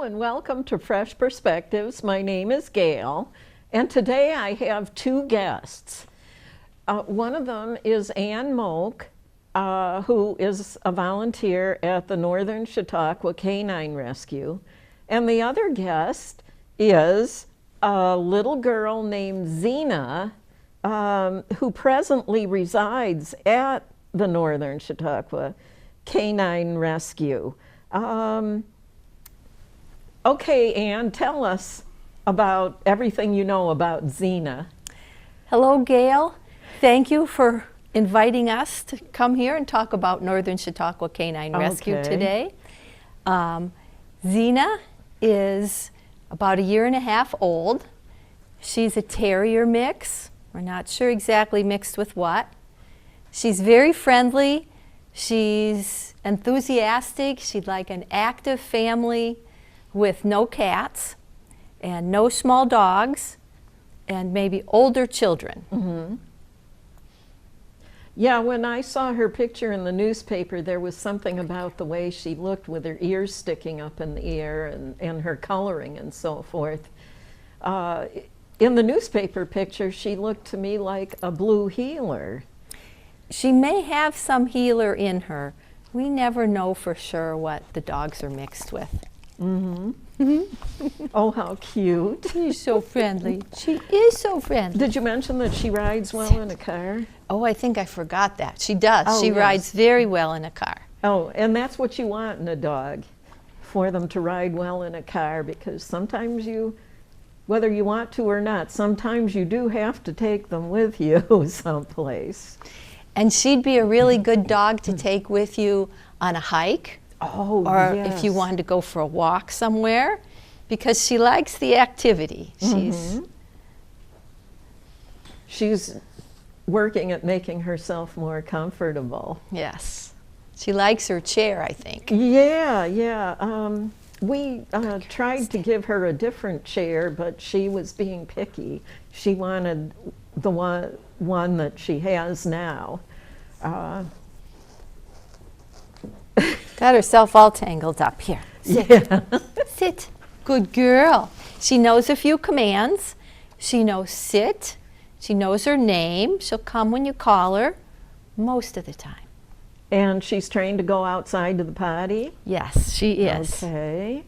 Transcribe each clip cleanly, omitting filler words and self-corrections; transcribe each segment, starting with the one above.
and welcome to Fresh Perspectives. My name is Gail, and today I have two guests. One of them is Ann Moelk, who is a volunteer at the Northern Chautauqua Canine Rescue, and the other guest is a little girl named Zena, who presently resides at the Northern Chautauqua Canine Rescue. Okay, Ann, tell us about everything you know about Zena. Hello, Gail. Thank you for inviting us to come here and talk about Northern Chautauqua Canine Rescue today. Zena is about 1.5 years old. She's a terrier mix. We're not sure exactly mixed with what. She's very friendly. She's enthusiastic. She'd like an active family with no cats and no small dogs and maybe older children. Mm-hmm. Yeah, when I saw her picture in the newspaper, there was something about the way she looked with her ears sticking up in the air and her coloring and so forth. In the newspaper picture, she looked to me like a blue heeler. She may have some heeler in her. We never know for sure what the dogs are mixed with. Mm-hmm. Oh, how cute. She's so friendly. She is so friendly. Did you mention that she rides well in a car? Oh, I think I forgot that. She does. Oh, she yes. rides very well in a car. Oh, and that's what you want in a dog, for them to ride well in a car, because sometimes you, whether you want to or not, sometimes you do have to take them with you someplace. And she'd be a really good dog to take with you on a hike. Oh, or yes. if you wanted to go for a walk somewhere, because she likes the activity. She's working at making herself more comfortable. Yes. She likes her chair, I think. Yeah, yeah. We tried to give her a different chair, but she was being picky. She wanted the one that she has now. Got herself all tangled up here. Sit. Yeah. Sit. Good girl. She knows a few commands. She knows sit. She knows her name. She'll come when you call her most of the time. And she's trained to go outside to the potty? Yes, she is. Okay.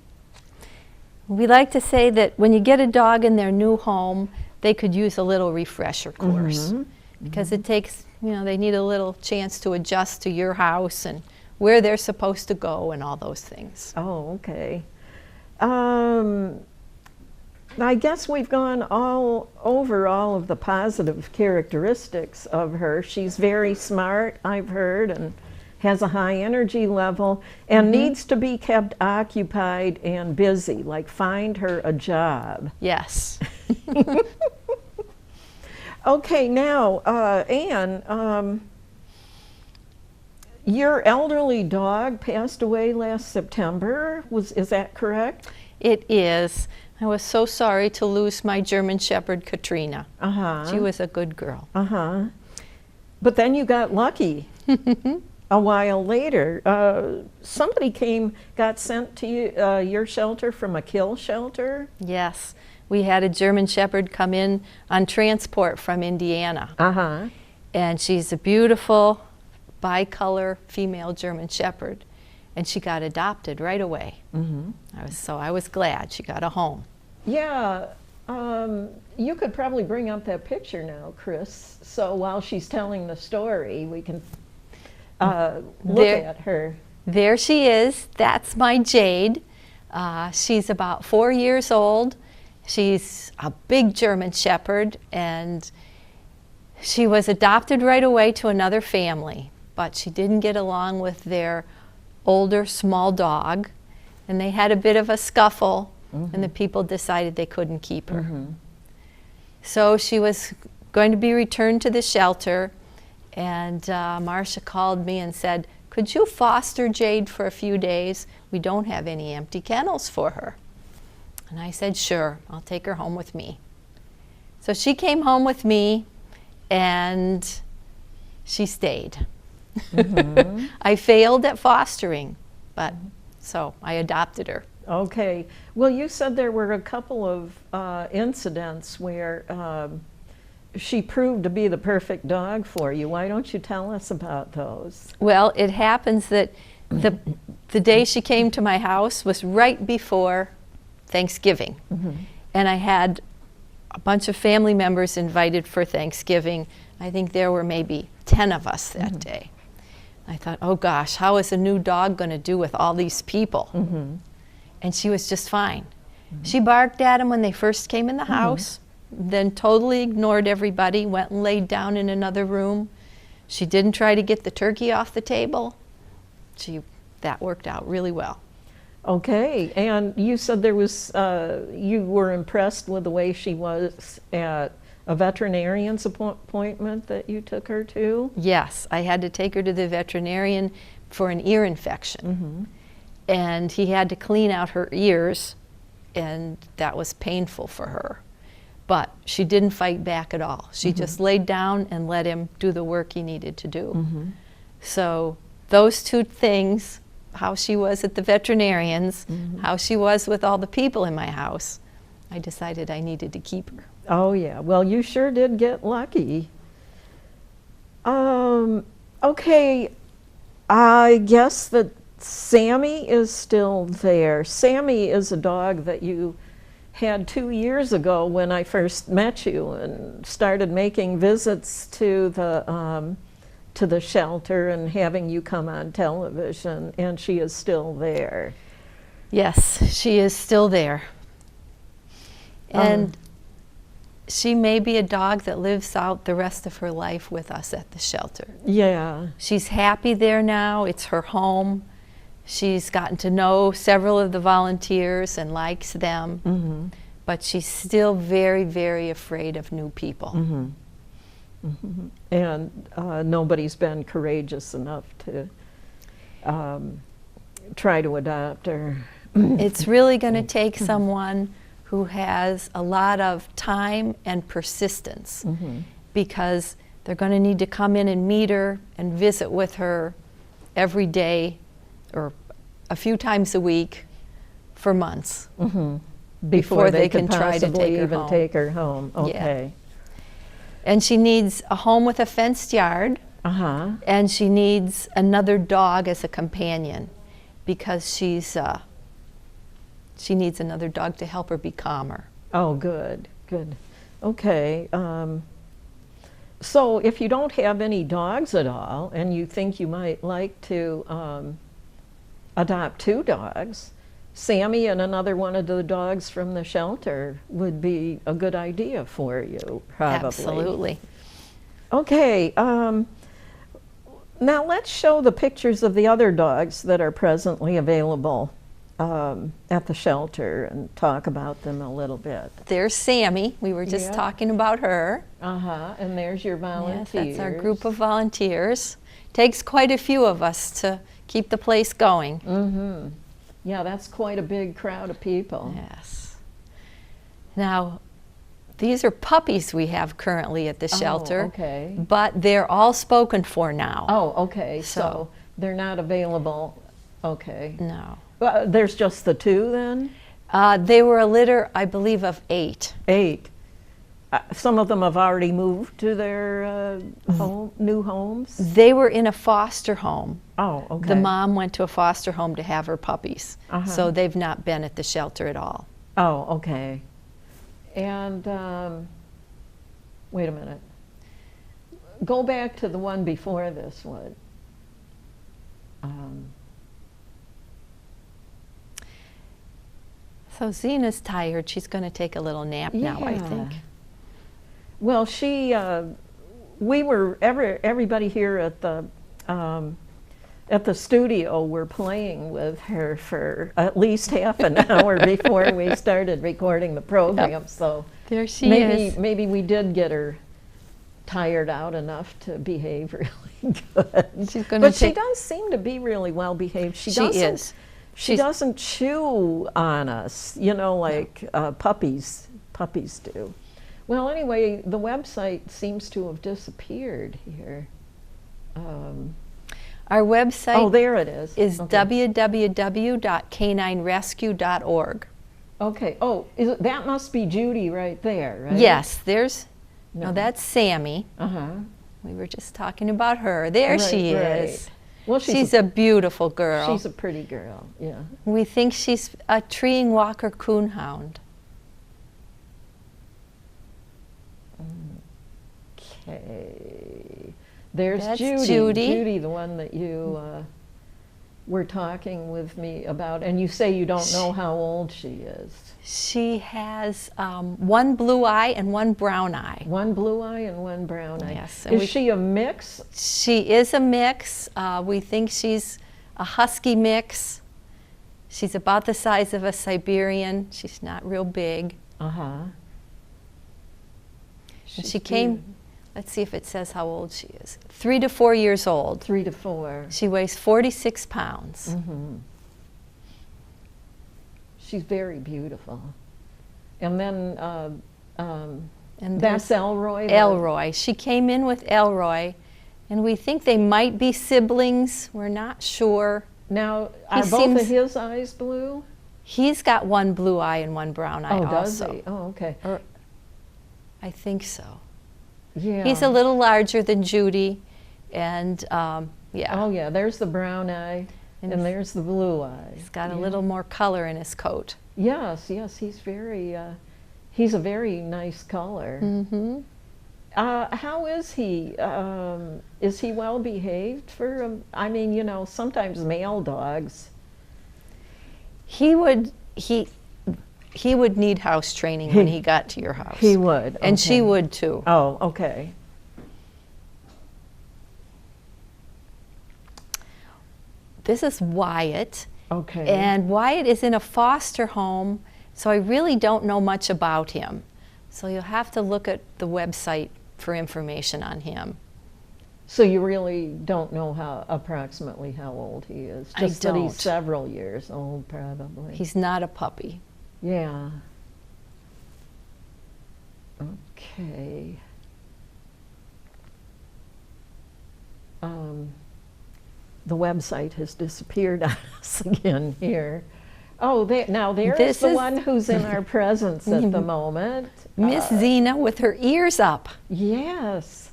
We like to say that when you get a dog in their new home, they could use a little refresher course. Because it takes, they need a little chance to adjust to your house and where they're supposed to go and all those things. Oh, okay. I guess we've gone all over all of the positive characteristics of her. She's very smart, I've heard, and has a high energy level, and needs to be kept occupied and busy, like find her a job. Yes. Okay, now, Ann, your elderly dog passed away last September. Is that correct? It is. I was so sorry to lose my German Shepherd, Katrina. She was a good girl. But then you got lucky. A while later, somebody got sent to your shelter from a kill shelter? Yes. We had a German Shepherd come in on transport from Indiana. And she's a beautiful bicolor female German Shepherd, and she got adopted right away. I was glad she got a home. Yeah, you could probably bring up that picture now, Chris, so while she's telling the story, we can look at her. There she is. That's my Jade. She's about 4 years old. She's a big German Shepherd, and she was adopted right away to another family, but she didn't get along with their older small dog, and they had a bit of a scuffle, and the people decided they couldn't keep her. So she was going to be returned to the shelter, and Marcia called me and said, "Could you foster Jade for a few days? We don't have any empty kennels for her." And I said, "Sure, I'll take her home with me." So she came home with me, and she stayed. I failed at fostering, but so I adopted her. Okay. Well, you said there were a couple of incidents where she proved to be the perfect dog for you. Why don't you tell us about those? Well, it happens that the day she came to my house was right before Thanksgiving. And I had a bunch of family members invited for Thanksgiving. I think there were maybe 10 of us that day. I thought, oh gosh, how is a new dog going to do with all these people? And she was just fine. She barked at them when they first came in the house, then totally ignored everybody, went and laid down in another room. She didn't try to get the turkey off the table. That worked out really well. Okay, and you said there was, you were impressed with the way she was at a veterinarian's appointment that you took her to? Yes, I had to take her to the veterinarian for an ear infection. And he had to clean out her ears, and that was painful for her. But she didn't fight back at all. She just laid down and let him do the work he needed to do. So those two things, how she was at the veterinarian's, how she was with all the people in my house, I decided I needed to keep her. Oh yeah, well you sure did get lucky. Okay, I guess that Sammy is still there. Sammy is a dog that you had 2 years ago when I first met you and started making visits to the shelter and having you come on television, and she is still there. Yes, she is still there. And she may be a dog that lives out the rest of her life with us at the shelter. Yeah. She's happy there now. It's her home. She's gotten to know several of the volunteers and likes them. But she's still very, very afraid of new people. And nobody's been courageous enough to try to adopt her. It's really going to take someone who has a lot of time and persistence, because they're going to need to come in and meet her and visit with her every day or a few times a week for months Before they can try to take her even home. take her home. Okay. And she needs a home with a fenced yard, and she needs another dog as a companion, because she needs another dog to help her be calmer. Oh, good, good. Okay. So if you don't have any dogs at all and you think you might like to adopt 2 dogs, Sammy and another one of the dogs from the shelter would be a good idea for you, probably. Absolutely. Okay. Now let's show the pictures of the other dogs that are presently available at the shelter and talk about them a little bit. There's Sammy. We were just talking about her. And there's your volunteers. Yes, that's our group of volunteers. Takes quite a few of us to keep the place going. Yeah, that's quite a big crowd of people. Yes. Now, these are puppies we have currently at the shelter. Okay. But they're all spoken for now. Oh, okay. So So- they're not available. Okay. No. There's just the 2 then? They were a litter, I believe, of 8. 8. Some of them have already moved to their new homes? They were in a foster home. Oh, okay. The mom went to a foster home to have her puppies. So they've not been at the shelter at all. Oh, okay. And wait a minute. Go back to the one before this one. So Zena's tired. She's going to take a little nap now, I think. Well, we were, everybody here at the studio were playing with her for at least half an hour before we started recording the program. So There she is. maybe we did get her tired out enough to behave really good. She's gonna But she take- does seem to be really well behaved. She is. She doesn't chew on us, you know, like puppies do. Well, anyway, the website seems to have disappeared here. Our website Oh, there it is. is Okay. www.caninerescue.org. Okay. Oh, that must be Judy right there, right? Yes, there's, No. no, that's Sammy. Uh-huh. We were just talking about her. There Right, she right. is. Well, She's a beautiful girl. she's a pretty girl, yeah. We think she's a treeing walker coonhound. Okay. There's That's Judy. Judy. Judy, the one that you were talking with me about. And you say you don't know how old she is. She has one blue eye and one brown eye. One blue eye and one brown eye. Yes, and Is she a mix? She is a mix. We think she's a husky mix. She's about the size of a Siberian. She's not real big. Uh-huh. And she came, let's see if it says how old she is. 3 to 4 years old. 3 to 4. She weighs 46 pounds. Mm-hmm. She's very beautiful. And then And that's there's Elroy? Elroy. She came in with Elroy, and we think they might be siblings. We're not sure. Now, He are both seems- of his eyes blue? He's got one blue eye and one brown eye Oh, does also. he? Oh, okay. I think so. Yeah. He's a little larger than Judy, and yeah, Oh, yeah, there's the brown eye, And and there's the blue eye. he's got a Yeah. little more color in his coat. Yes, yes, he's a very nice color. Mm-hmm. How is he? Is he well behaved for, I mean, you know, sometimes male dogs. He would need house training when he got to your house. He would. And she okay. would too. Oh, okay. This is Wyatt. Okay. And Wyatt is in a foster home, so I really don't know much about him. So you'll have to look at the website for information on him. So you really don't know approximately how old he is? I Just that don't. he's several years old, probably. He's not a puppy. Yeah. Okay. The website has disappeared on us again here. Oh, now there's This the is- one who's in our presence at the moment. Miss Zena with her ears up. Yes.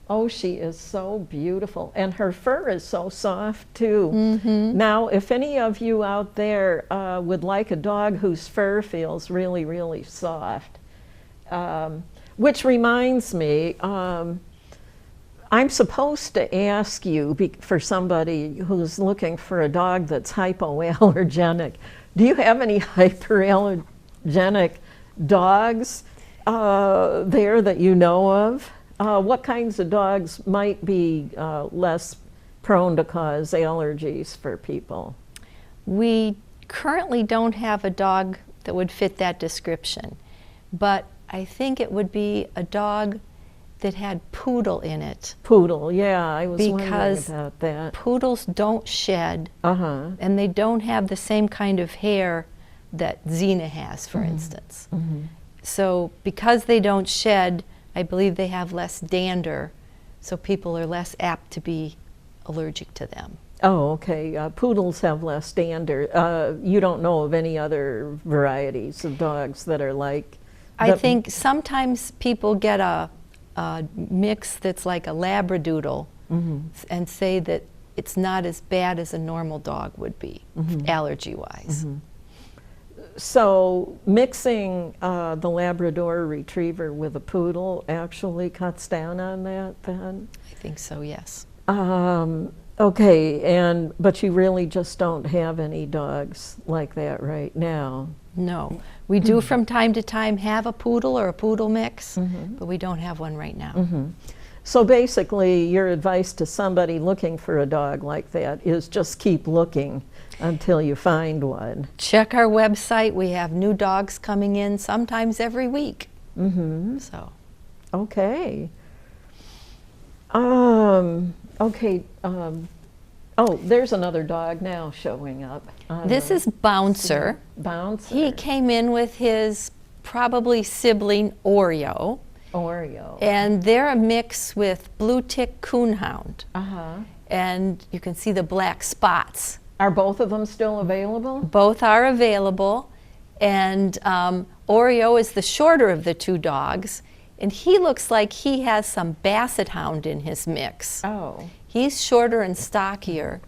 Oh, she is so beautiful. And her fur is so soft, too. Mm-hmm. Now, if any of you out there would like a dog whose fur feels really, really soft, which reminds me, I'm supposed to ask you, for somebody who's looking for a dog that's hypoallergenic, do you have any hyperallergenic dogs there that you know of? What kinds of dogs might be less prone to cause allergies for people? We currently don't have a dog that would fit that description, but I think it would be a dog that had poodle in it. Poodle, yeah, I was wondering Because about that. Poodles don't shed, Uh-huh. and they don't have the same kind of hair that Xena has, for instance. Mm-hmm. So because they don't shed, I believe they have less dander, so people are less apt to be allergic to them. Oh, okay. Poodles have less dander. You don't know of any other varieties of dogs that are like... I think sometimes people get a mix that's like a Labradoodle and say that it's not as bad as a normal dog would be, allergy-wise. So mixing the Labrador Retriever with a poodle actually cuts down on that then? I think so, yes. Okay, but you really just don't have any dogs like that right now? No. We do from time to time have a poodle or a poodle mix, but we don't have one right now. So basically, your advice to somebody looking for a dog like that is just keep looking until you find one. Check our website. We have new dogs coming in sometimes every week. So. Okay. Okay. Oh, there's another dog now showing up. This is Bouncer. Bouncer. He came in with his probably sibling Oreo, Oreo. and they're a mix with blue tick coonhound. Uh-huh. and you can see the black spots. Are both of them still available? Both are available, and Oreo is the shorter of the two dogs, and he looks like he has some Basset Hound in his mix. Oh. He's shorter and stockier,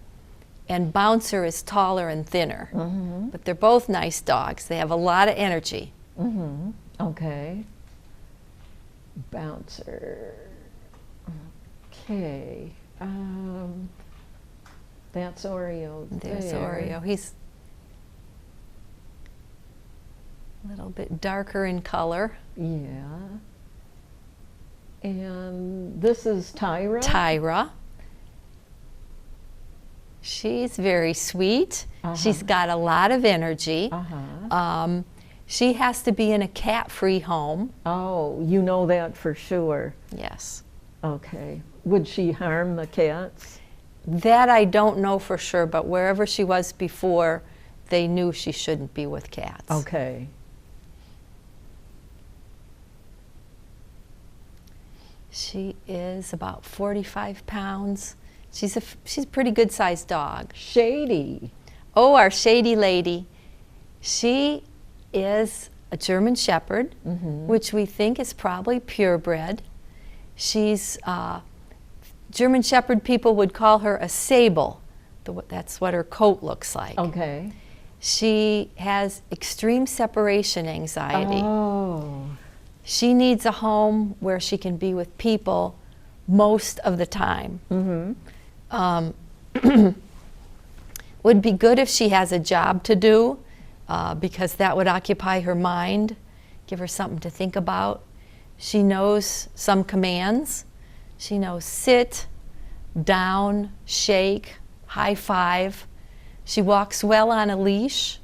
and Bouncer is taller and thinner. Mm-hmm. But they're both nice dogs. They have a lot of energy. Mm-hmm. Okay. Bouncer. Okay. That's Oreo. There's there. Oreo. He's a little bit darker in color. Yeah. And this is Tyra? Tyra. She's very sweet. She's got a lot of energy. She has to be in a cat-free home. Oh, you know that for sure. Yes. Okay. Would she harm the cats? That I don't know for sure, but wherever she was before, they knew she shouldn't be with cats. Okay. She is about 45 pounds. She's a pretty good-sized dog. Shady. Oh, our Shady lady. She is a German Shepherd, which we think is probably purebred. She's, German Shepherd people would call her a sable. That's what her coat looks like. Okay. She has extreme separation anxiety. Oh. She needs a home where she can be with people most of the time. Would be good if she has a job to do, because that would occupy her mind, give her something to think about. She knows some commands. She knows sit, down, shake, high five. She walks well on a leash,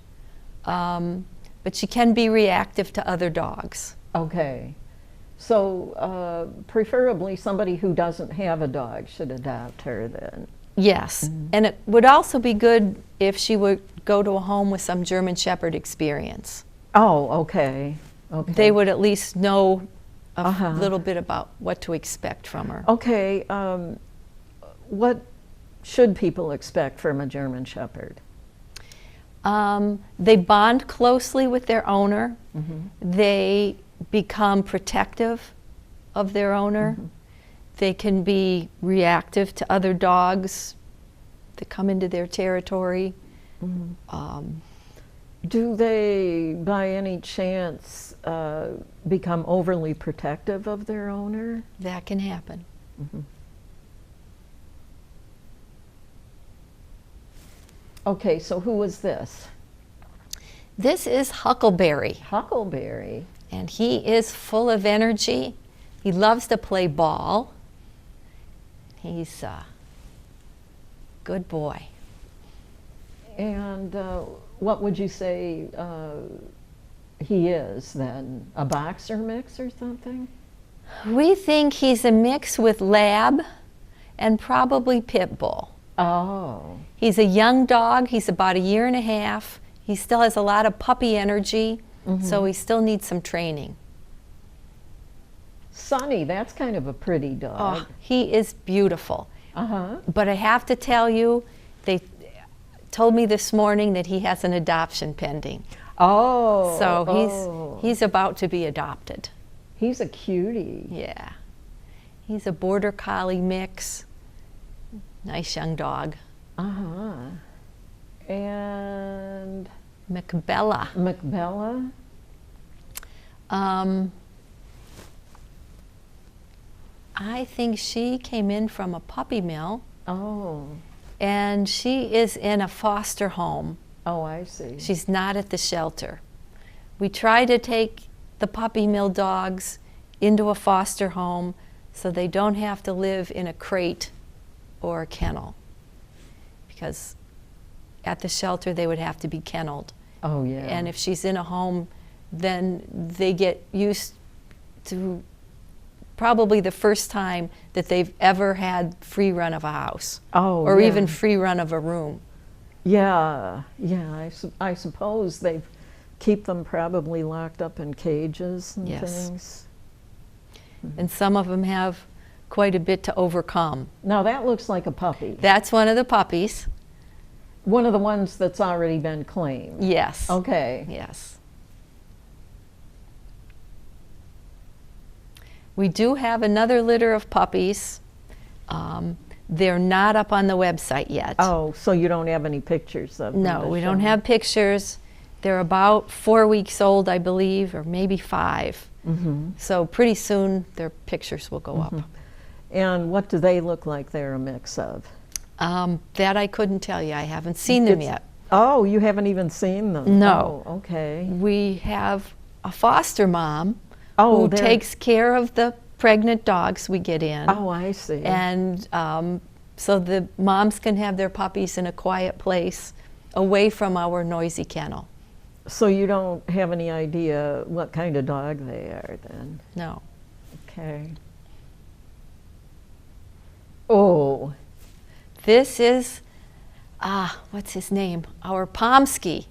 but she can be reactive to other dogs. Okay. So preferably somebody who doesn't have a dog should adopt her then. Yes, and it would also be good if she would go to a home with some German Shepherd experience. Oh, okay. Okay. They would at least know a little bit about what to expect from her. Okay. What should people expect from a German Shepherd? They bond closely with their owner. They become protective of their owner. They can be reactive to other dogs that come into their territory. Do they, by any chance, become overly protective of their owner? That can happen. Okay, so who is this? This is Huckleberry, Huckleberry. and he is full of energy. He loves to play ball. He's a good boy. And what would you say he is then? A boxer mix or something? We think he's a mix with Lab and probably Pit Bull. Oh. He's a young dog. He's about 1.5 years. He still has a lot of puppy energy, so he still needs some training. Sunny, that's kind of a pretty dog. Oh, he is beautiful. Uh-huh. But I have to tell you, they told me this morning that he has an adoption pending. Oh. So he's about to be adopted. He's a cutie. Yeah. He's a Border Collie mix. Nice young dog. Uh-huh. And McBella. McBella? I think she came in from a puppy mill, Oh. and she is in a foster home. Oh, I see. She's not at the shelter. We try to take the puppy mill dogs into a foster home so they don't have to live in a crate or a kennel, because at the shelter they would have to be kenneled. Oh, yeah. And if she's in a home, then they get used to probably the first time that they've ever had free run of a house. Oh, or yeah. even free run of a room. Yeah, yeah. I suppose they keep them probably locked up in cages and Yes. things. And some of them have quite a bit to overcome. Now that looks like a puppy. That's one of the puppies. One of the ones that's already been claimed. Yes. Okay. Yes. We do have another litter of puppies. They're not up on the website yet. Oh, so you don't have any pictures of them? No, to we show? don't have pictures. They're about 4 weeks old, I believe, or maybe 5. Mm-hmm. So pretty soon their pictures will go up. And what do they look like they're a mix of? That I couldn't tell you. I haven't seen them yet. Oh, you haven't even seen them? No. Oh, okay. We have a foster mom Oh, who they're- takes care of the pregnant dogs we get in. Oh, I see. And so the moms can have their puppies in a quiet place away from our noisy kennel. So you don't have any idea what kind of dog they are then? No. Okay. Oh, This is, what's his name? Our Pomsky,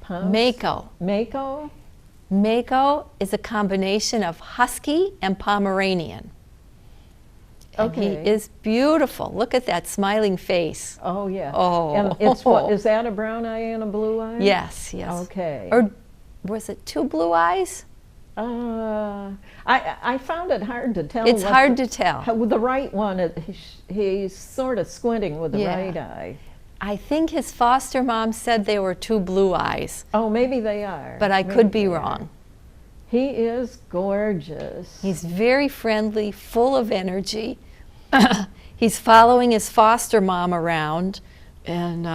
Mako. Mako? Mako is a combination of Husky and Pomeranian. And Okay. he is beautiful. Look at that smiling face. Oh, yeah. Oh. And it's what, is that a brown eye and a blue eye? Yes, yes. Okay. Or was it 2 blue eyes? I found it hard to tell. It's hard to tell. With the right one, he's sort of squinting with the Yeah. right eye. I think his foster mom said they were 2 blue eyes, Oh, maybe they are. but I Maybe could be they are. wrong. He is gorgeous. He's very friendly, full of energy. He's following his foster mom around and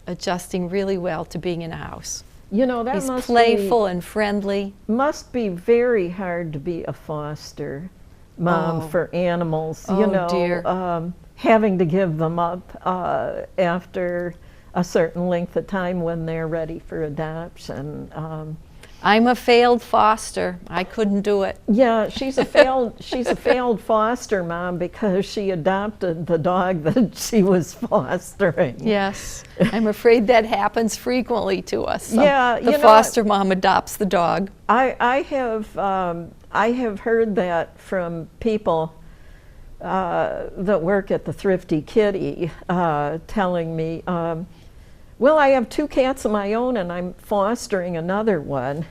adjusting really well to being in a house. You know, that He's must playful and friendly. must be very hard to be a foster mom Oh. for animals. Oh, you know, dear. Having to give them up after a certain length of time when they're ready for adoption. I'm a failed foster. I couldn't do it. Yeah, she's a failed foster mom because she adopted the dog that she was fostering. Yes, I'm afraid that happens frequently to us. Yeah, the you know foster mom adopts the dog. I have heard that from people that work at the Thrifty Kitty, telling me, well, I have 2 cats of my own and I'm fostering another one.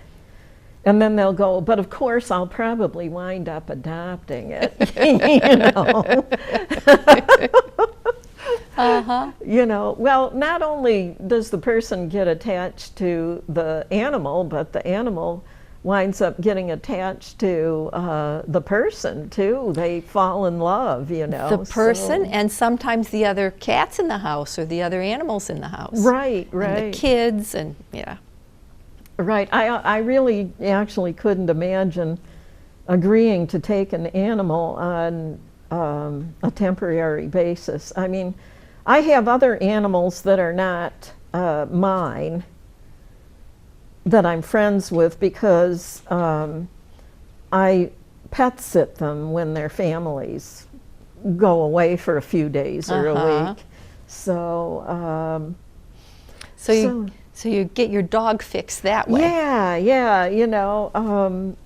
And then they'll go, but of course I'll probably wind up adopting it. You know. You know, well, not only does the person get attached to the animal, but the animal winds up getting attached to the person too. They fall in love, you know. The person so- and sometimes the other cats in the house or the other animals in the house. Right, And right. the kids and yeah. Right. I really actually couldn't imagine agreeing to take an animal on a temporary basis. I mean, I have other animals that are not mine that I'm friends with because I pet sit them when their families go away for a few days or a week. So, So you get your dog fix that way. yeah, you know,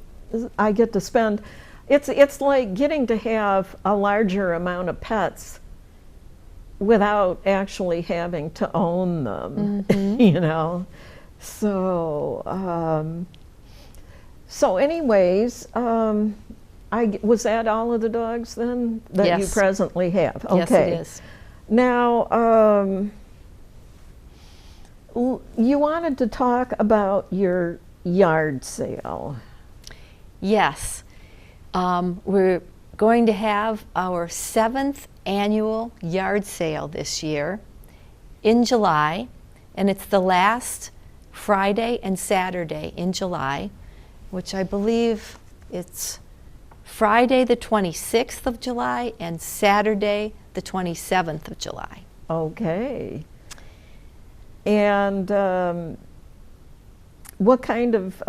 I get to spend, it's like getting to have a larger amount of pets without actually having to own them, you know. So, anyways, was that all of the dogs then that you Yes. presently have? Yes, Okay. it is. Now, you wanted to talk about your yard sale. Yes. We're going to have our 7th annual yard sale this year in July, and it's the last Friday and Saturday in July, which I believe it's Friday the 26th of July and Saturday the 27th of July. Okay. And what kind of,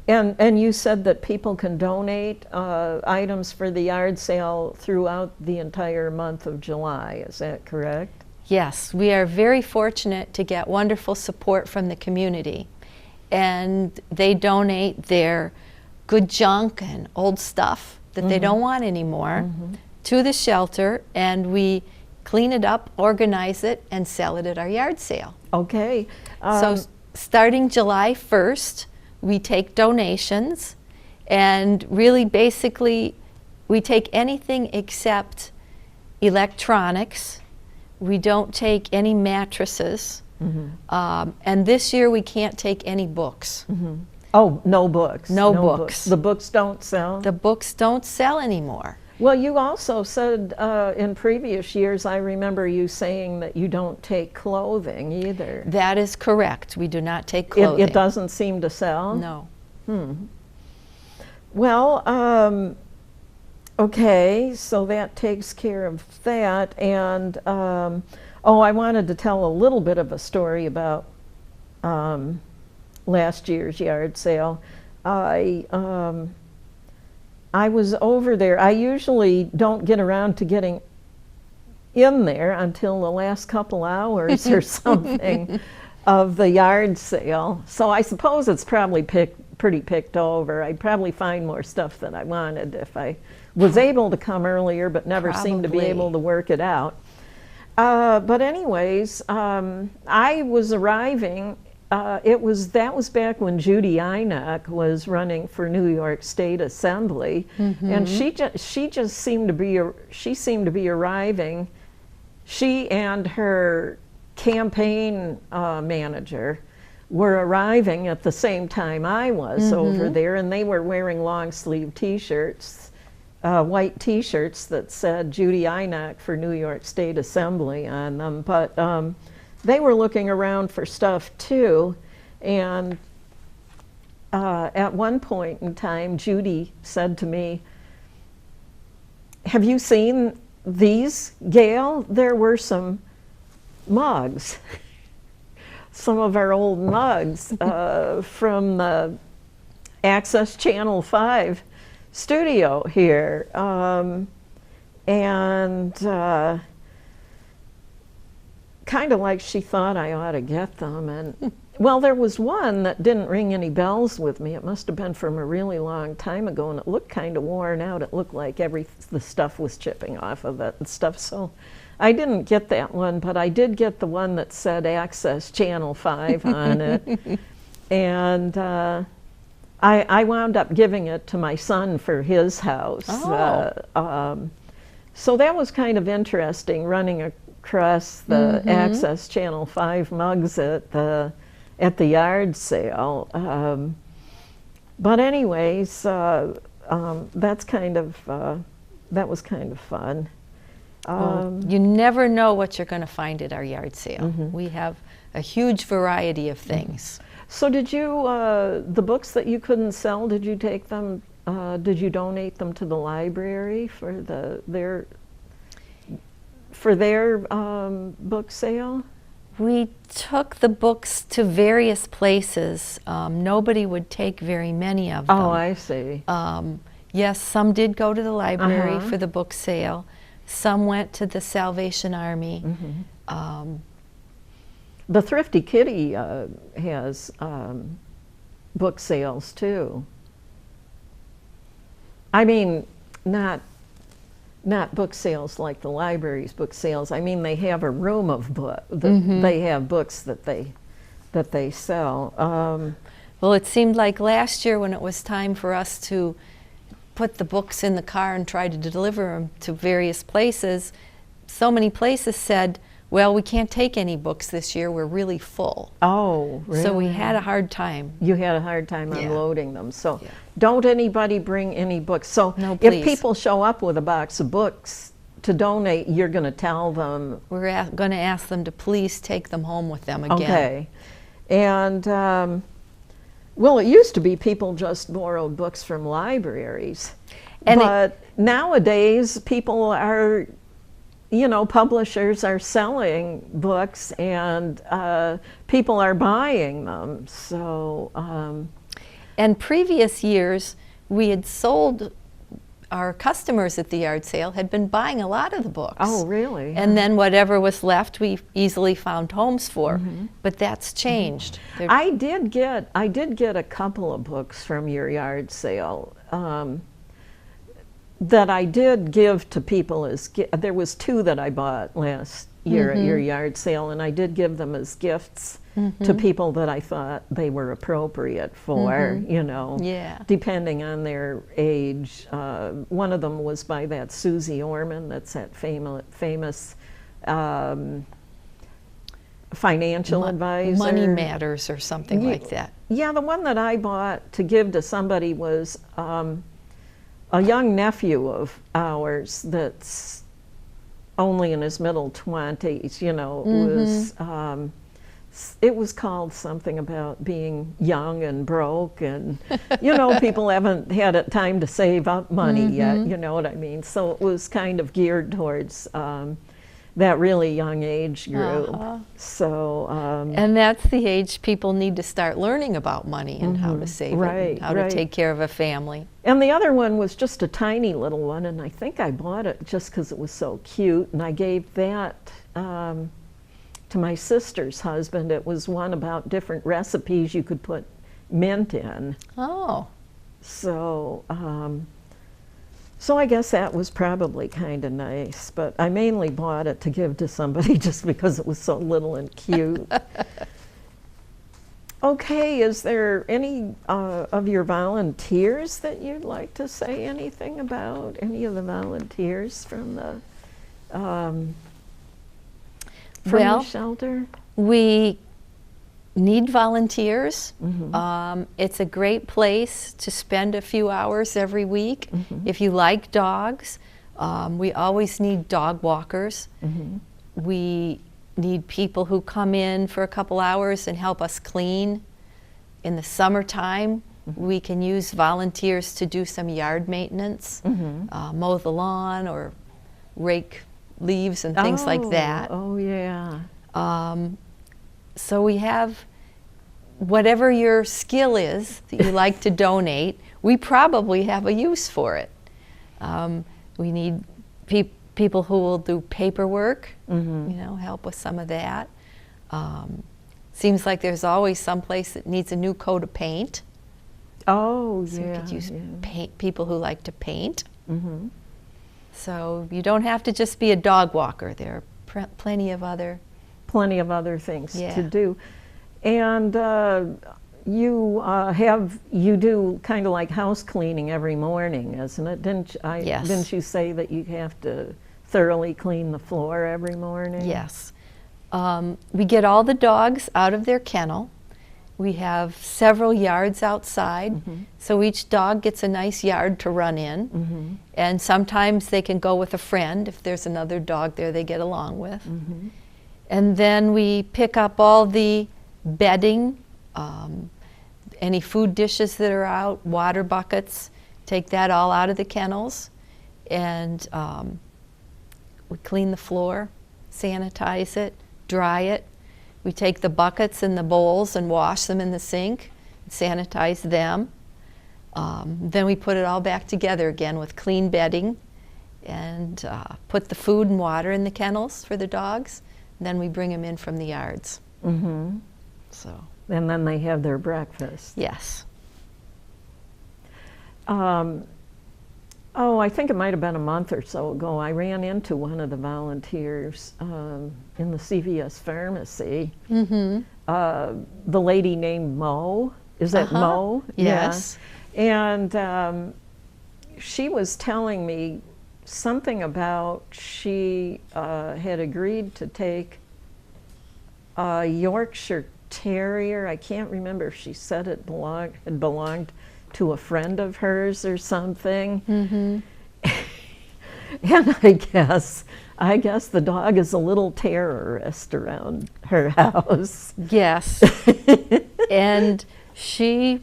and you said that people can donate items for the yard sale throughout the entire month of July, is that correct? Yes, we are very fortunate to get wonderful support from the community. And they donate their good junk and old stuff that they don't want anymore to the shelter, and we clean it up, organize it, and sell it at our yard sale. Okay. So starting July 1st, we take donations, and really basically we take anything except electronics. We don't take any mattresses. And this year we can't take any books. Oh, no books. No books. The books don't sell? The books don't sell anymore. Well, you also said in previous years, I remember you saying that you don't take clothing either. That is correct. We do not take clothing. It doesn't seem to sell? No. Well, okay, so that takes care of that. And, oh, I wanted to tell a little bit of a story about last year's yard sale. I was over there. I usually don't get around to getting in there until the last couple hours or something of the yard sale. So I suppose it's probably pretty picked over. I'd probably find more stuff that I wanted if I was able to come earlier, but never seemed to be able to work it out. But anyways, I was arriving. That was back when Judy Einuck was running for New York State Assembly, and she just seemed to be arriving. She and her campaign manager were arriving at the same time I was over there, and they were wearing long sleeve T-shirts, white T-shirts that said Judy Einuck for New York State Assembly on them. But they were looking around for stuff too, and at one point in time, Judy said to me, "Have you seen these, Gail? There were some mugs, some of our old mugs from the Access Channel 5 studio here." Kind of like she thought I ought to get them. And well, there was one that didn't ring any bells with me. It must have been from a really long time ago, and it looked kind of worn out. It looked like the stuff was chipping off of it and stuff. So I didn't get that one, but I did get the one that said Access Channel 5 on it. And I wound up giving it to my son for his house. So that was kind of interesting, running across the Access Channel 5 mugs at the yard sale. But anyways, that was kind of fun. You never know what you're going to find at our yard sale. We have a huge variety of things. So did you, the books that you couldn't sell, did you take them, did you donate them to the library for their book sale? We took the books to various places. Nobody would take very many of them. Oh, I see. Yes, some did go to the library for the book sale. Some went to the Salvation Army. The Thrifty Kitty has book sales too. I mean, not book sales like the library's book sales. I mean, they have a room of books. They have books that they sell. Well, it seemed like last year when it was time for us to put the books in the car and try to deliver them to various places, so many places said, "Well, we can't take any books this year. We're really full." Oh, really? So we had a hard time. You had a hard time unloading them. So don't anybody bring any books. So no, if people show up with a box of books to donate, you're going to tell them. We're going to ask them to please take them home with them again. Okay. And, well, it used to be people just borrowed books from libraries. But nowadays, people are, publishers are selling books and people are buying them. So, and previous years, we had sold, our customers at the yard sale had been buying a lot of the books. Oh, really? And then whatever was left, we easily found homes for. But that's changed. I did get a couple of books from your yard sale. that I did give to people as there was 2 that I bought last year at your yard sale, and I did give them as gifts to people that I thought they were appropriate for, you know, Yeah. depending on their age. One of them was by that Susie Orman, that's that famous financial advisor. Money Matters or something like that. Yeah, the one that I bought to give to somebody was a young nephew of ours that's only in his middle 20s, you know. It was called something about being young and broke, and you know, people haven't had time to save up money yet, you know what I mean? So it was kind of geared towards that really young age group. So and that's the age people need to start learning about money and how to save it, and how to take care of a family. And the other one was just a tiny little one, and I think I bought it just because it was so cute, and I gave that to my sister's husband. It was one about different recipes you could put mint in. Oh. So, so I guess that was probably kind of nice, but I mainly bought it to give to somebody just because it was so little and cute. Okay, is there any of your volunteers that you'd like to say anything about? Any of the volunteers from the shelter? We need volunteers. It's a great place to spend a few hours every week. If you like dogs, we always need dog walkers. We need people who come in for a couple hours and help us clean. In the summertime, we can use volunteers to do some yard maintenance, mow the lawn or rake leaves and things like that. Oh, yeah. So we have whatever your skill is that you like to donate, we probably have a use for it. We need people who will do paperwork, you know, help with some of that. Seems like there's always some place that needs a new coat of paint. Oh, So yeah. we could use people who like to paint. So you don't have to just be a dog walker. There are plenty of other things to do. And you do kind of like house cleaning every morning, isn't it? Yes. Didn't you say that you have to thoroughly clean the floor every morning? Yes. We get all the dogs out of their kennel. We have several yards outside, so each dog gets a nice yard to run in. And sometimes they can go with a friend. If there's another dog there they get along with. And then we pick up all the bedding, any food dishes that are out, water buckets, take that all out of the kennels, and we clean the floor, sanitize it, dry it. We take the buckets and the bowls and wash them in the sink, sanitize them. Then we put it all back together again with clean bedding and put the food and water in the kennels for the dogs. Then we bring them in from the yards. So. And then they have their breakfast. Yes. Oh, I think it might have been a month or so ago, I ran into one of the volunteers in the CVS pharmacy. The lady named Mo. Is that Mo? Yes. Yeah. And she was telling me something about she had agreed to take a Yorkshire Terrier. I can't remember if she said it had belonged to a friend of hers or something. And I guess the dog is a little terrorist around her house. Yes. And she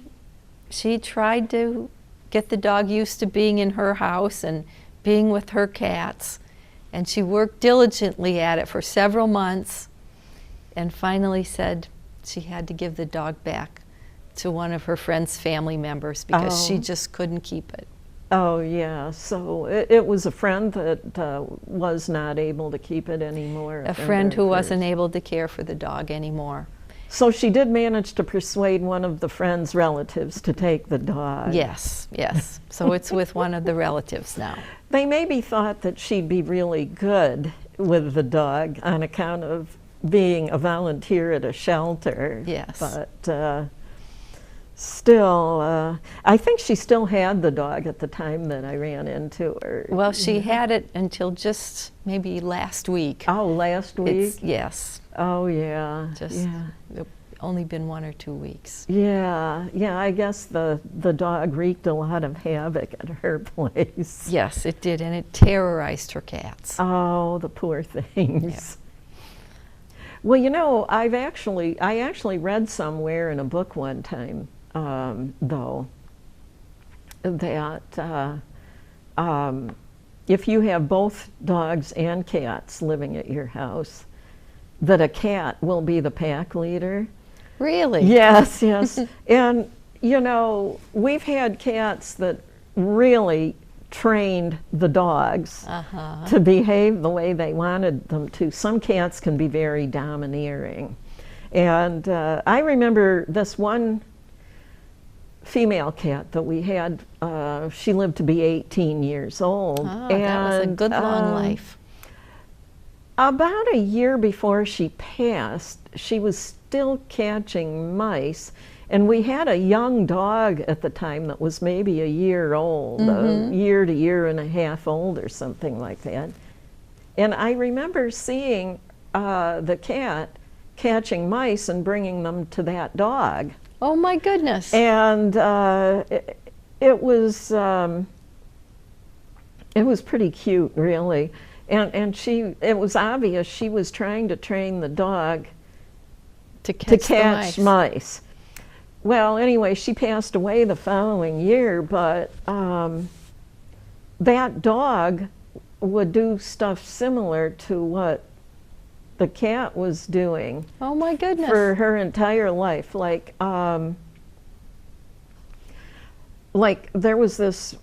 tried to get the dog used to being in her house and being with her cats. And she worked diligently at it for several months and finally said she had to give the dog back to one of her friend's family members because she just couldn't keep it. Oh, yeah. So it was a friend that was not able to keep it anymore. A friend who wasn't able to care for the dog anymore. So she did manage to persuade one of the friend's relatives to take the dog. Yes, yes. So it's with one of the relatives now. They maybe thought that she'd be really good with the dog on account of being a volunteer at a shelter. Yes. But still, I think she still had the dog at the time that I ran into her. Well, she had it until just maybe last week. Oh, last week? Yes. Oh, yeah. Just only been 1 or 2 weeks. Yeah, yeah, I guess the dog wreaked a lot of havoc at her place. Yes, it did, and it terrorized her cats. Oh, the poor things. Yeah. Well, you know, I actually read somewhere in a book one time, though, that if you have both dogs and cats living at your house, that a cat will be the pack leader. Really? Yes, yes. And, you know, we've had cats that really trained the dogs to behave the way they wanted them to. Some cats can be very domineering. And I remember this one female cat that we had, she lived to be 18 years old. Oh, and, that was a good long life. About a year before she passed, she was still catching mice, and we had a young dog at the time that was maybe a year old, a year to year and a half old or something like that. And I remember seeing the cat catching mice and bringing them to that dog. Oh my goodness. And it was pretty cute, really. And it was obvious she was trying to train the dog to catch the mice. Well, anyway, she passed away the following year, but that dog would do stuff similar to what the cat was doing. Oh my goodness. For her entire life. Like there was this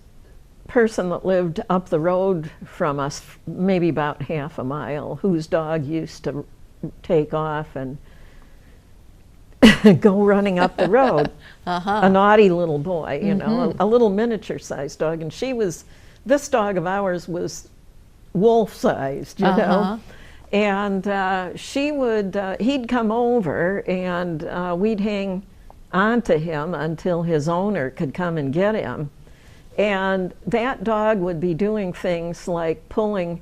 person that lived up the road from us, maybe about half a mile, whose dog used to take off and go running up the road. A naughty little boy, you know, a little miniature-sized dog. And this dog of ours was wolf-sized, you know. And he'd come over and we'd hang onto him until his owner could come and get him. And that dog would be doing things like pulling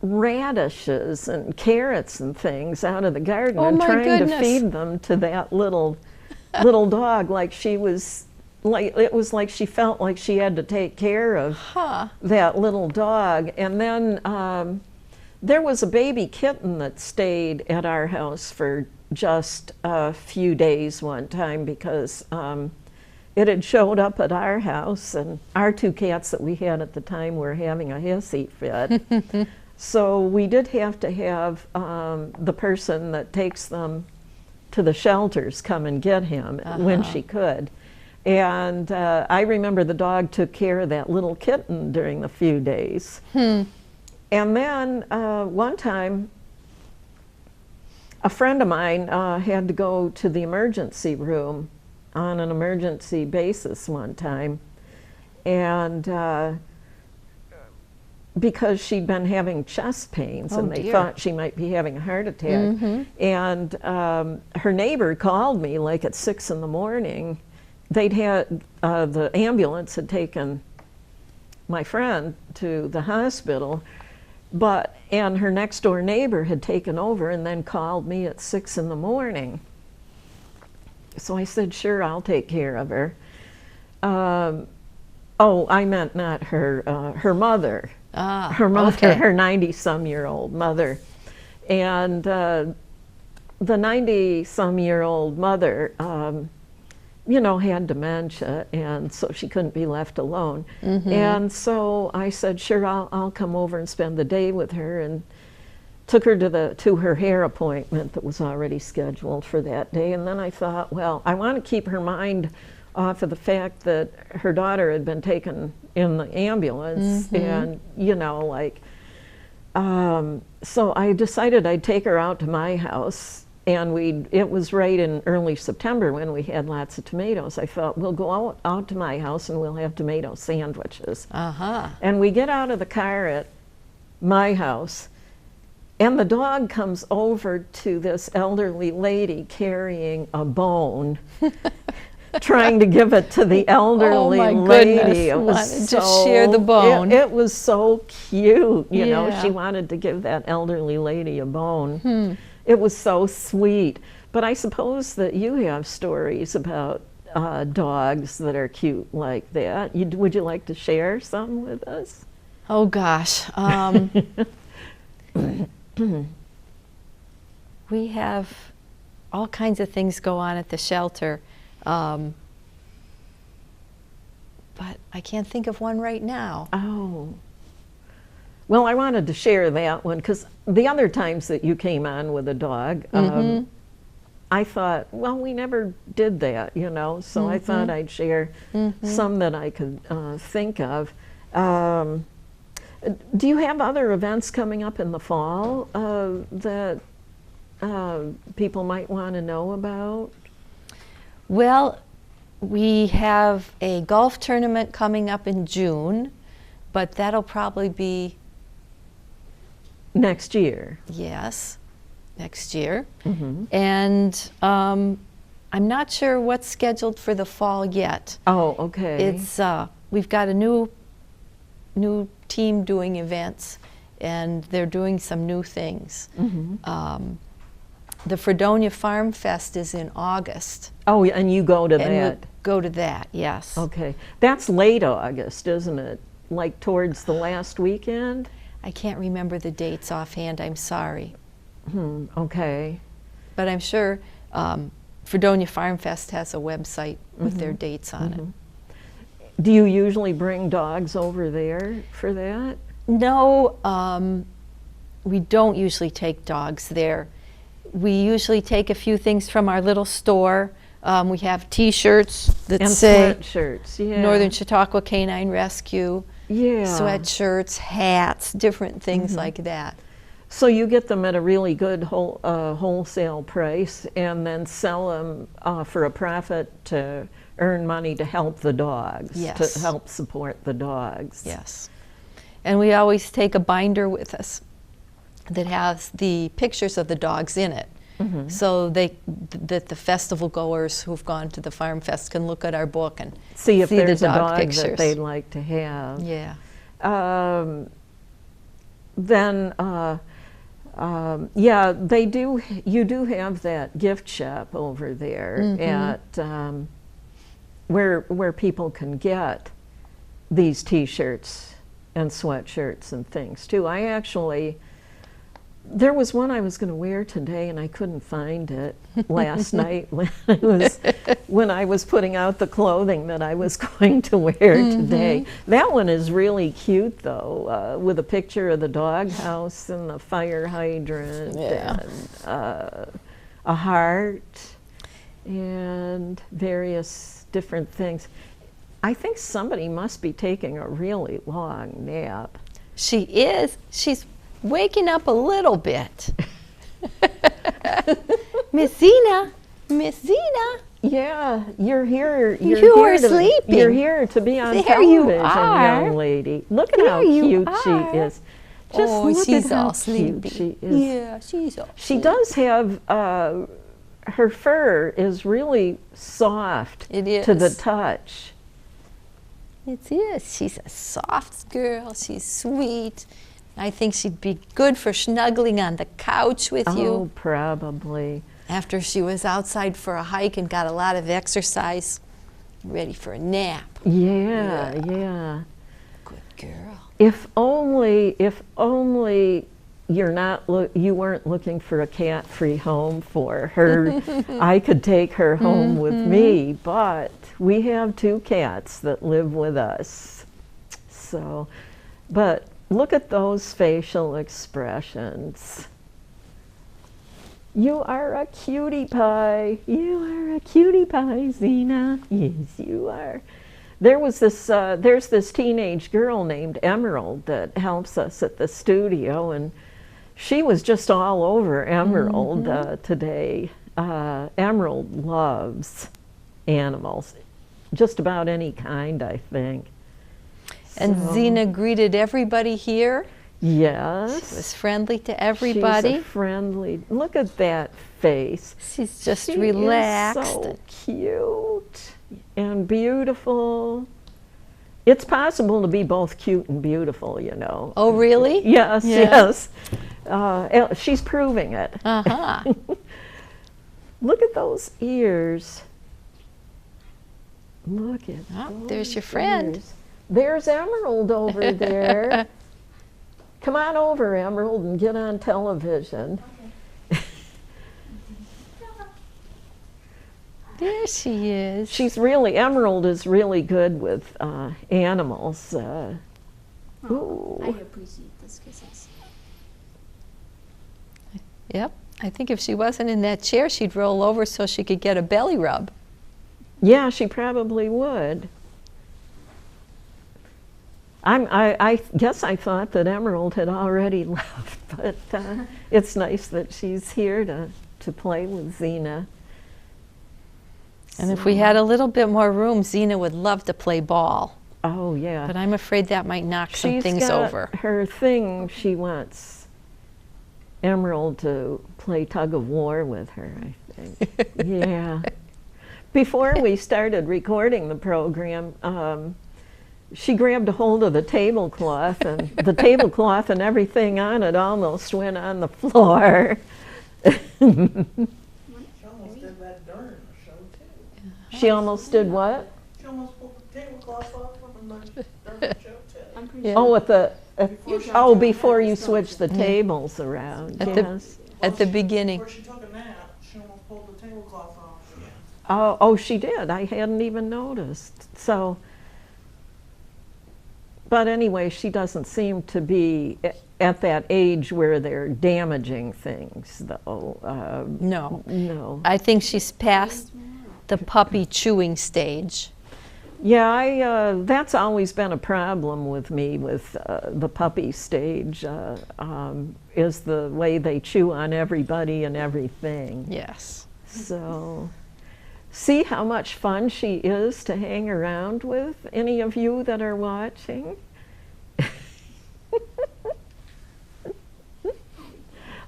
radishes and carrots and things out of the garden and trying to feed them to that little dog, like she was it was like she felt like she had to take care of that little dog. And then there was a baby kitten that stayed at our house for just a few days one time because it had showed up at our house, and our 2 cats that we had at the time were having a hissy fit. So we did have to have the person that takes them to the shelters come and get him when she could. And I remember the dog took care of that little kitten during the few days. And then one time, a friend of mine had to go to the emergency room on an emergency basis one time, and because she'd been having chest pains and they thought she might be having a heart attack. And her neighbor called me like at 6 in the morning. They'd had, the ambulance had taken my friend to the hospital, and her next door neighbor had taken over and then called me at 6 in the morning. So I said, sure, I'll take care of her. Oh, I meant not her, her mother. Her mother, her 90-some-year-old mother. And the 90-some-year-old mother, you know, had dementia, and so she couldn't be left alone. And so I said, sure, I'll come over and spend the day with her, and took her to her hair appointment that was already scheduled for that day. And then I thought, well, I want to keep her mind off of the fact that her daughter had been taken in the ambulance, and, you know, like, so I decided I'd take her out to my house and it was right in early September when we had lots of tomatoes. I thought, we'll go out to my house and we'll have tomato sandwiches. Uh-huh. And we get out of the car at my house, and the dog comes over to this elderly lady carrying a bone, trying to give it to the elderly my lady. goodness, It was wanted to share the bone. It was so cute, you know. Yeah. She wanted to give that elderly lady a bone. It was so sweet. But I suppose that you have stories about dogs that are cute like that. Would you like to share some with us? Oh gosh. We have all kinds of things go on at the shelter, but I can't think of one right now. Oh. Well, I wanted to share that one because the other times that you came on with a dog, I thought, well, we never did that, you know, so I thought I'd share some that I could think of. Do you have other events coming up in the fall that people might want to know about? Well, we have a golf tournament coming up in June, but that'll probably be, next year. yes, next year. And I'm not sure what's scheduled for the fall yet. Oh, okay. It's we've got a new team doing events, and they're doing some new things. The Fredonia Farm Fest is in August. Oh, and you go to And that. we'll go to that, yes. Okay. That's late August, isn't it? Like towards the last weekend? I can't remember the dates offhand, I'm sorry. Okay. But I'm sure Fredonia Farm Fest has a website with their dates on it. Do you usually bring dogs over there for that? No, we don't usually take dogs there. We usually take a few things from our little store. We have T-shirts that And say sweatshirts, yeah. Northern Chautauqua Canine Rescue, Yeah. sweatshirts, hats, different things like that. So you get them at a really good wholesale price and then sell them for a profit to earn money to help the dogs, Yes. to help support the dogs. Yes. And we always take a binder with us that has the pictures of the dogs in it. So that the festival goers who've gone to the Farm Fest can look at our book and See if the there's a dog dog that pictures. they'd like to have. Yeah. Then, yeah, they do. You do have that gift shop over there at where people can get these T-shirts and sweatshirts and things too. There was one I was going to wear today, and I couldn't find it last night when I was putting out the clothing that I was going to wear today. That one is really cute, though, with a picture of the doghouse and the fire hydrant and a heart and various different things. I think somebody must be taking a really long nap. She is. She's waking up a little bit. Miss Zena, Miss Zena. Yeah, you're here. You here are sleeping. You're here to be on There you television, are. young lady. Look at There how you cute are. she is. Just Oh, look she's at how all cute sleepy. she is. Yeah, she's all She does have her fur is really soft It to the is. touch. It is. She's a soft girl. She's sweet. I think she'd be good for snuggling on the couch with Oh, you probably. after she was outside for a hike and got a lot of exercise, ready for a nap. Yeah, yeah. Good girl. If only you weren't looking for a cat-free home for her. I could take her home with me, but we have 2 cats that live with us. So, but look at those facial expressions. You are a cutie pie. You are a cutie pie, Zena. Yes, you are. There's this teenage girl named Emerald that helps us at the studio, and She was just all over Emerald today. Emerald loves animals, just about any kind, I think. And So, Zena greeted everybody here. yes. She was friendly to everybody. She's a friendly, look at that face. She's just She relaxed. is so cute and beautiful. It's possible to be both cute and beautiful, you know. Oh, really? Yes, Yeah. yes. She's proving it. Uh-huh. Look at those ears. Look at Oh, those there's your friend. ears. There's Emerald over there. Come on over, Emerald, and get on television. There she is. Emerald is really good with animals. I Ooh. appreciate this kisses. Yep. I think if she wasn't in that chair, she'd roll over so she could get a belly rub. Yeah, she probably would. I guess I thought that Emerald had already left, but it's nice that she's here to play with Zena. And if we had a little bit more room, Zena would love to play ball. Oh, yeah. But I'm afraid that might knock some She's things got over. her thing. She wants Emerald to play tug of war with her, I think. Yeah. Before we started recording the program, she grabbed a hold of the tablecloth, and the tablecloth and everything on it almost went on the floor. She almost did that during the show too. She almost did what? She almost pulled the tablecloth off from the during the show too. I'm pretty Yeah. Oh, Before she before you Stop. switched the tables around. At the- Yes. At the beginning. Before she took a nap, she almost pulled the tablecloth off. Oh, she did. I hadn't even noticed. So, but anyway, she doesn't seem to be at that age where they're damaging things, though. No. No. I think she's past the puppy chewing stage. Yeah, that's always been a problem with me with the puppy stage, is the way they chew on everybody and everything. Yes. So, see how much fun she is to hang around with, any of you that are watching?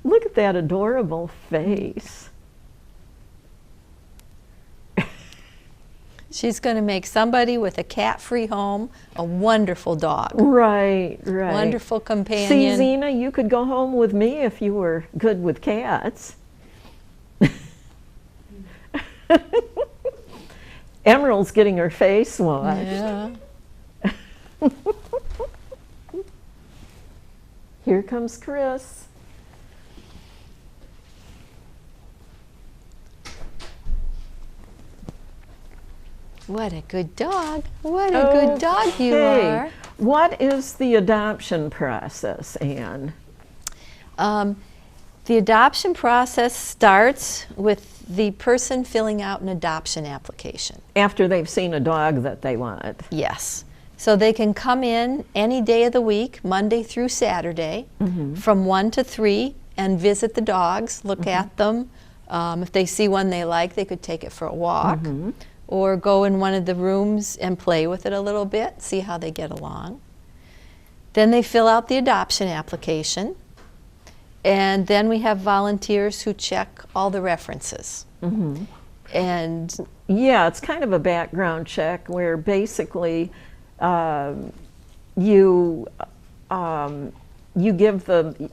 Look at that adorable face. She's going to make somebody with a cat-free home a wonderful dog. Right, right. Wonderful See, companion. Zena, you could go home with me if you were good with cats. Emerald's getting her face washed. Yeah. Here comes Chris. What a good dog. What a good dog you Okay. are. What is the adoption process, Anne? The adoption process starts with the person filling out an adoption application. After they've seen a dog that they want. Yes. So they can come in any day of the week, Monday through Saturday, from 1 to 3, and visit the dogs, look at them. If they see one they like, they could take it for a walk. Or go in one of the rooms and play with it a little bit, see how they get along. Then they fill out the adoption application. And then we have volunteers who check all the references. And Yeah, it's kind of a background check where basically you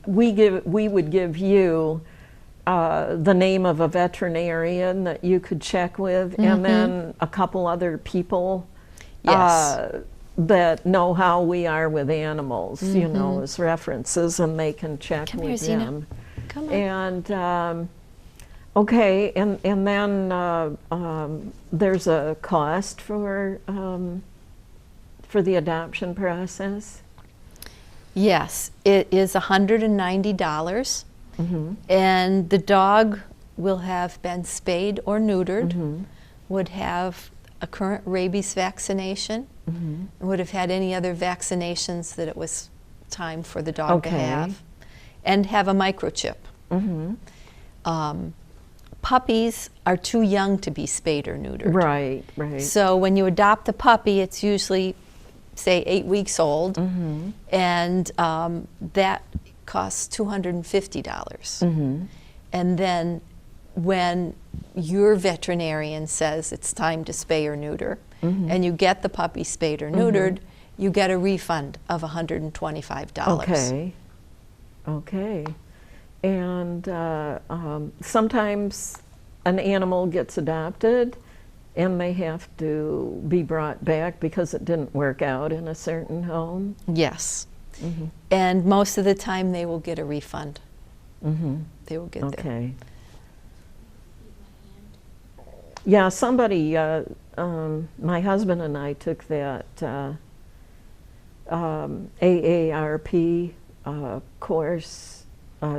we would give you the name of a veterinarian that you could check with, and then a couple other people Yes. that know how we are with animals, you know, as references, and they can check Come with here, Zena. them. come on. And okay, and then there's a cost for the adoption process. Yes, it is $190. And the dog will have been spayed or neutered, would have a current rabies vaccination, and would have had any other vaccinations that it was time for the dog to Okay. have. and have a microchip. Puppies are too young to be spayed or neutered. Right, right. So when you adopt a puppy, it's usually, say, 8 weeks old, and that costs $250. And then when your veterinarian says it's time to spay or neuter, and you get the puppy spayed or neutered, you get a refund of $125. Okay. Okay. And sometimes an animal gets adopted and they have to be brought back because it didn't work out in a certain home. Yes. And most of the time they will get a refund. They will get there. Okay. Yeah, somebody, my husband and I took that AARP course,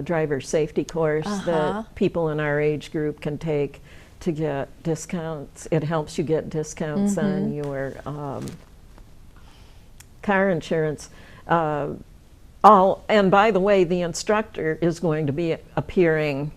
driver safety course that people in our age group can take to get discounts. It helps you get discounts on your car insurance. And by the way, the instructor is going to be appearing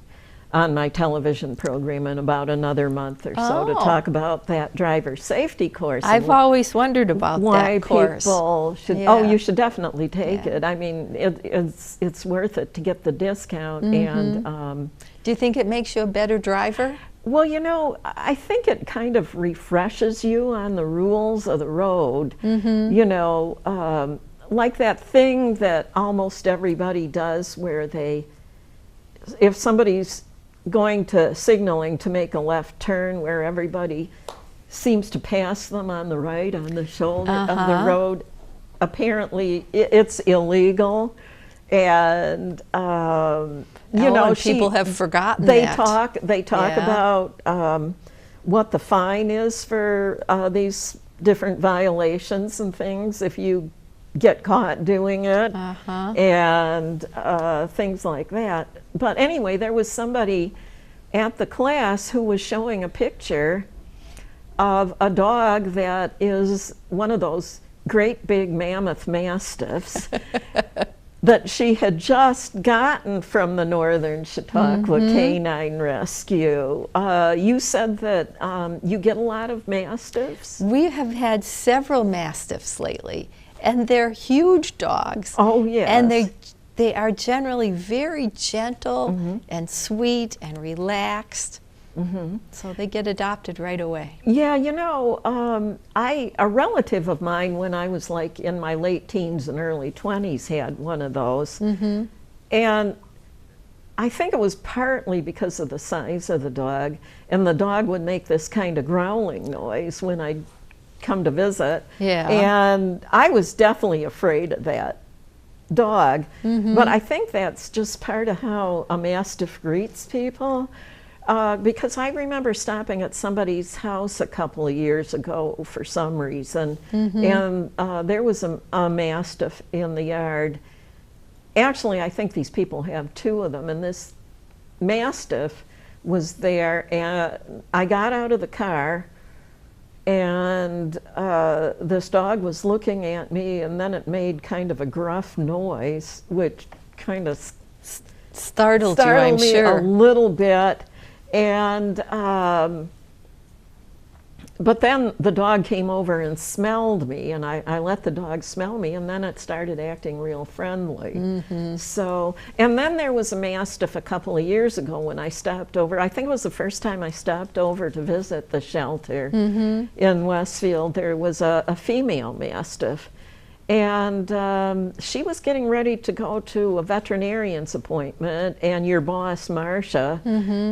on my television program in about another month or so to talk about that driver safety course. I've always wondered about why that course. People should. Yeah. Oh, you should definitely take it. I mean, it's worth it to get the discount. And do you think it makes you a better driver? well, you know, I think it kind of refreshes you on the rules of the road. You know, like that thing that almost everybody does, where if somebody's going to signaling to make a left turn, where everybody seems to pass them on the right, on the shoulder of the road. Apparently, it's illegal, and you know, and people have forgotten they that. They talk about what the fine is for these different violations and things if you get caught doing it, and things like that. But anyway, there was somebody at the class who was showing a picture of a dog that is one of those great big mammoth mastiffs that she had just gotten from the Northern Chautauqua Canine Rescue. You said that you get a lot of mastiffs? We have had several mastiffs lately, and they're huge dogs. Oh, yes. And they are generally very gentle and sweet and relaxed. So they get adopted right away. Yeah, you know, a relative of mine, when I was like in my late teens and early 20s, had one of those. And I think it was partly because of the size of the dog, and the dog would make this kind of growling noise when I'd come to visit. Yeah. And I was definitely afraid of that dog. But I think that's just part of how a mastiff greets people. Because I remember stopping at somebody's house a couple of years ago for some reason, and there was a mastiff in the yard. Actually, I think these people have two of them, and this mastiff was there, and I got out of the car, and this dog was looking at me, and then it made kind of a gruff noise, which kind of Startled you, I'm me sure. a little bit. And but then the dog came over and smelled me, and I let the dog smell me, and then it started acting real friendly. So, and then there was a mastiff a couple of years ago when I stopped over. I think it was the first time I stopped over to visit the shelter in Westfield. There was a female mastiff, and she was getting ready to go to a veterinarian's appointment, and your boss, Marcia,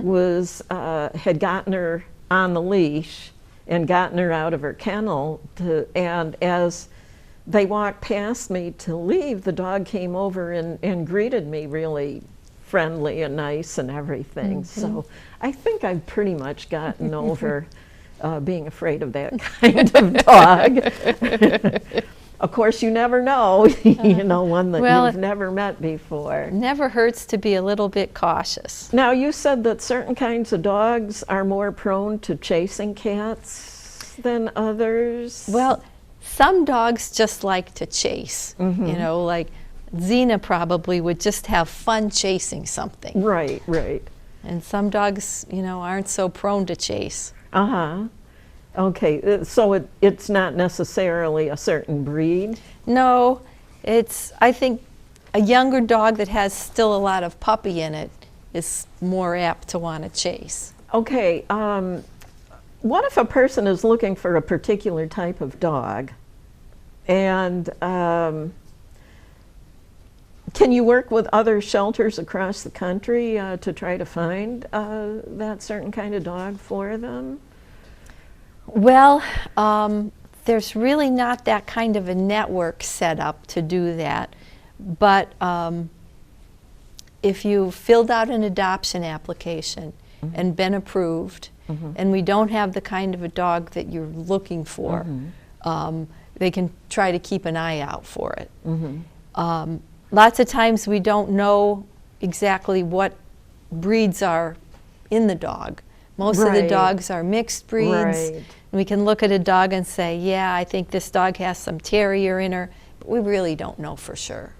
was had gotten her on the leash and gotten her out of her kennel. And as they walked past me to leave, the dog came over and greeted me really friendly and nice and everything. So I think I've pretty much gotten over being afraid of that kind of dog. Of course, you never know, you know, one that you've never met before. Never hurts to be a little bit cautious. Now, you said that certain kinds of dogs are more prone to chasing cats than others. Well, some dogs just like to chase, you know, like Xena probably would just have fun chasing something. Right, right. And some dogs, you know, aren't so prone to chase. Uh-huh. Okay, so it's not necessarily a certain breed? No, I think a younger dog that has still a lot of puppy in it is more apt to want to chase. Okay, what if a person is looking for a particular type of dog? And can you work with other shelters across the country to try to find that certain kind of dog for them? Well, there's really not that kind of a network set up to do that. But if you filled out an adoption application and been approved, and we don't have the kind of a dog that you're looking for, they can try to keep an eye out for it. Lots of times we don't know exactly what breeds are in the dog. Most of the dogs are mixed breeds. Right. We can look at a dog and say, yeah, I think this dog has some terrier in her, but we really don't know for sure.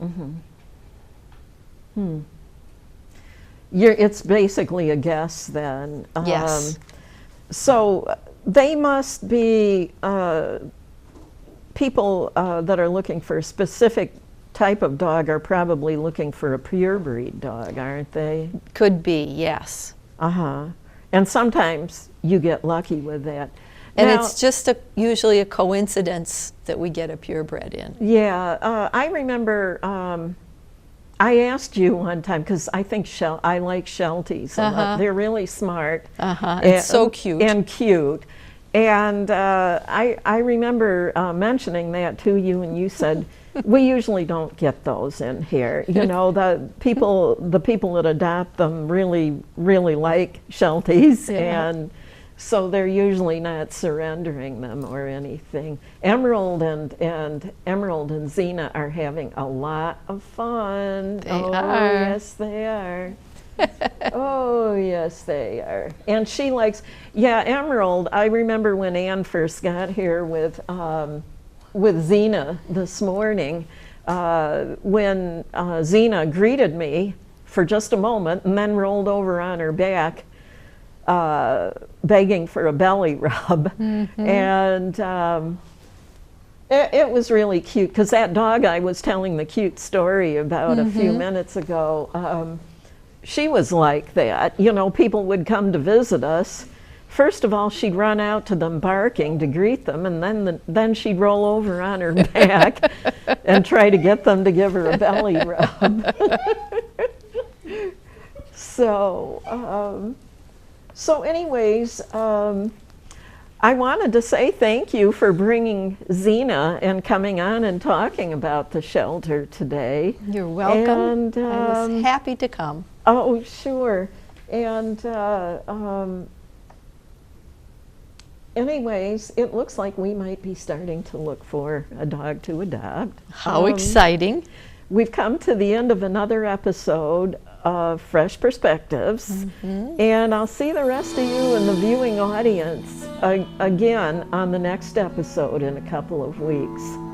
It's basically a guess then. Yes. So they must be people that are looking for a specific type of dog are probably looking for a pure breed dog, aren't they? Could be, yes. And sometimes you get lucky with that. And Now, it's just usually a coincidence that we get a purebred in. yeah, I remember I asked you one time, because I think I like Shelties a lot. They're really smart. It's so cute. And cute. And I remember mentioning that to you, and you said, we usually don't get those in here. You know, the people that adopt them really, really like Shelties, and so they're usually not surrendering them or anything. Emerald and Xena are having a lot of fun. They are. Yes, they are. Oh, yes, they are. And she likes, Emerald. I remember when Ann first got here with Xena this morning, when Xena greeted me for just a moment and then rolled over on her back, begging for a belly rub. And it was really cute, because that dog I was telling the cute story about a few minutes ago, she was like that. You know, people would come to visit us. First of all, she'd run out to them barking to greet them, and then she'd roll over on her back and try to get them to give her a belly rub. So anyways, I wanted to say thank you for bringing Xena and coming on and talking about the shelter today. You're welcome. And, I was happy to come. Oh, sure. And anyways, it looks like we might be starting to look for a dog to adopt. How exciting. We've come to the end of another episode of Fresh Perspectives, and I'll see the rest of you in the viewing audience again on the next episode in a couple of weeks.